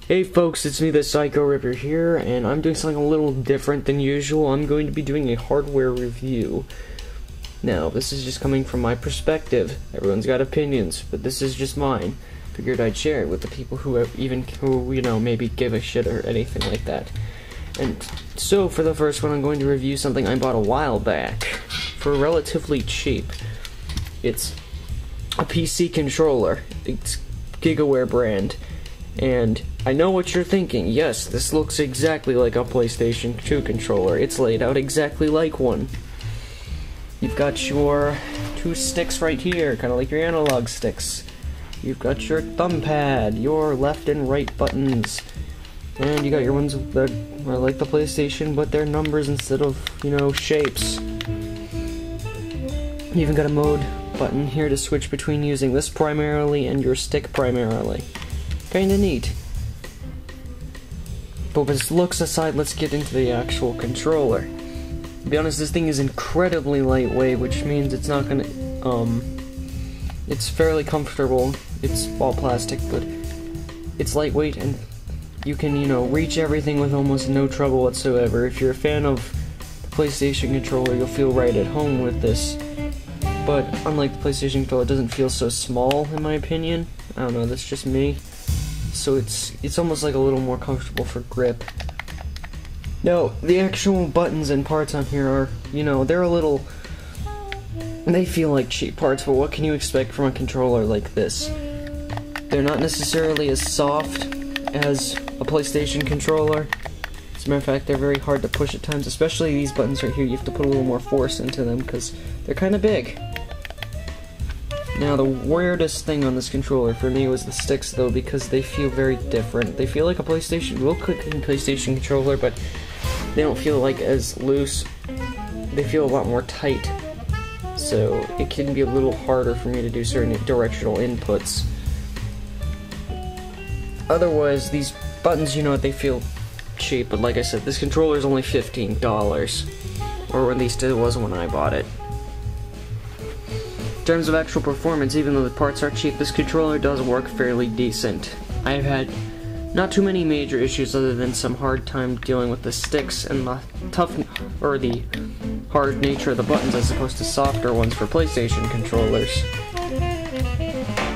Hey folks, it's me, the Psycho Ripper here, and I'm doing something a little different than usual. I'm going to be doing a hardware review. Now, this is just coming from my perspective. Everyone's got opinions, but this is just mine. Figured I'd share it with the people who maybe give a shit or anything like that. And so, for the first one, I'm going to review something I bought a while back for relatively cheap. It's a PC controller. It's GigaWare brand. And I know what you're thinking. Yes, this looks exactly like a PlayStation 2 controller. It's laid out exactly like one. You've got your two sticks right here, kind of like your analog sticks. You've got your thumb pad, your left and right buttons, and you got your ones that are like the PlayStation, but they're numbers instead of, shapes. You even got a mode button here to switch between using this primarily and your stick primarily. Kinda neat. But with looks aside, let's get into the actual controller. To be honest, this thing is incredibly lightweight, which means it's not gonna, it's fairly comfortable. It's all plastic, but it's lightweight and you can, reach everything with almost no trouble whatsoever. If you're a fan of the PlayStation controller, you'll feel right at home with this. But unlike the PlayStation controller, it doesn't feel so small, in my opinion. I don't know, that's just me. So it's almost like a little more comfortable for grip. Now, the actual buttons and parts on here are, they feel like cheap parts, but what can you expect from a controller like this? They're not necessarily as soft as a PlayStation controller. As a matter of fact, they're very hard to push at times, especially these buttons right here. You have to put a little more force into them because they're kind of big. Now, the weirdest thing on this controller for me was the sticks, though, because they feel very different. They feel like a real-clicking PlayStation controller, but they don't feel like as loose. They feel a lot more tight, so it can be a little harder for me to do certain directional inputs. Otherwise, these buttons, they feel cheap, but like I said, this controller is only $15, or at least it was when I bought it. In terms of actual performance, even though the parts are cheap, this controller does work fairly decent. I've had not too many major issues other than some hard time dealing with the sticks and the the hard nature of the buttons as opposed to softer ones for PlayStation controllers.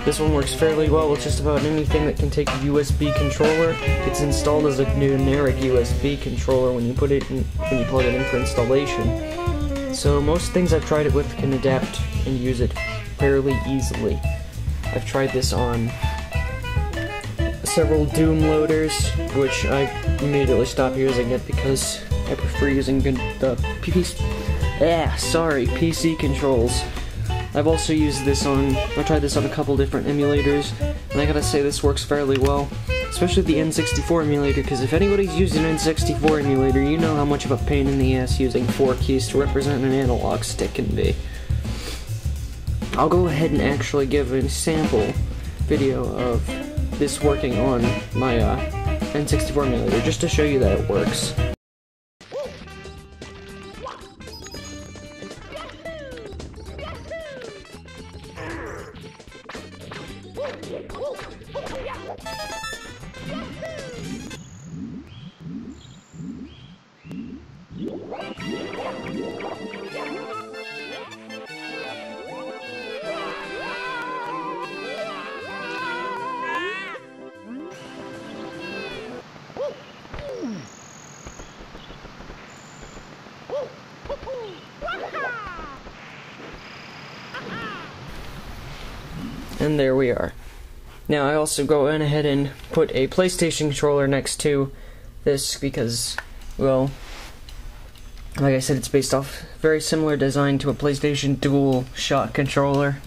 This one works fairly well with just about anything that can take a USB controller. It's installed as a generic USB controller when you plug it in for installation. So most things I've tried it with can adapt and use it fairly easily. I've tried this on several Doom loaders, which I immediately stopped using it because I prefer using the PC controls. I've also used this I tried this on a couple different emulators, and I gotta say this works fairly well. Especially the N64 emulator, because if anybody's used an N64 emulator, you know how much of a pain in the ass using 4 keys to represent an analog stick can be. I'll go ahead and actually give a sample video of this working on my N64 emulator, just to show you that it works. And there we are. Now I also go ahead and put a PlayStation controller next to this because, well, like I said, it's based off very similar design to a PlayStation dual shot controller.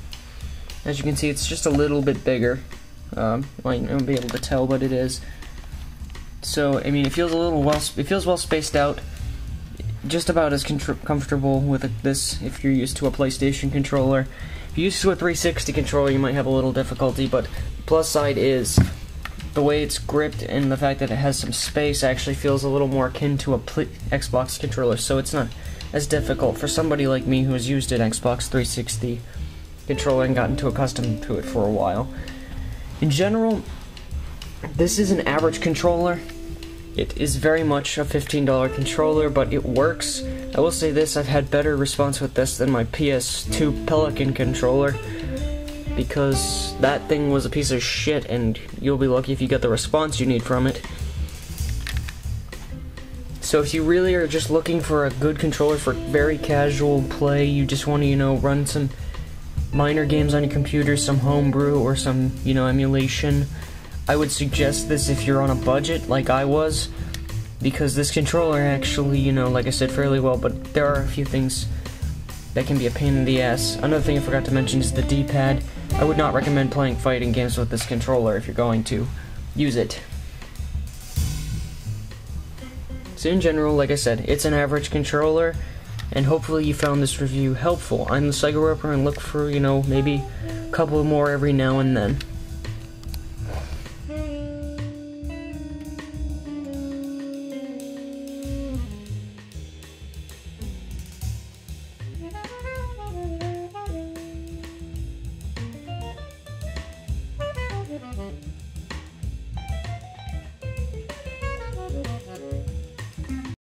As you can see, it's just a little bit bigger. Might not be able to tell, but it is. So I mean, it feels well spaced out. Just about as comfortable with this if you're used to a PlayStation controller. If you're used to a 360 controller, you might have a little difficulty, but the plus side is the way it's gripped and the fact that it has some space actually feels a little more akin to a Xbox controller, so it's not as difficult for somebody like me who has used an Xbox 360 controller and gotten too accustomed to it for a while. In general, This is an average controller. It is very much a $15 controller, but it works. I will say this, I've had better response with this than my PS2 Pelican controller, because that thing was a piece of shit, and you'll be lucky if you get the response you need from it. So if you really are just looking for a good controller for very casual play, you just want to, you know, run some minor games on your computer, some homebrew or some, you know, emulation, I would suggest this if you're on a budget like I was, because this controller actually, you know, like I said, fairly well, but there are a few things that can be a pain in the ass. Another thing I forgot to mention is the D-pad. I would not recommend playing fighting games with this controller if you're going to use it. So in general, like I said, it's an average controller, and hopefully you found this review helpful. I'm the GigaWare, and look for, you know, maybe a couple more every now and then.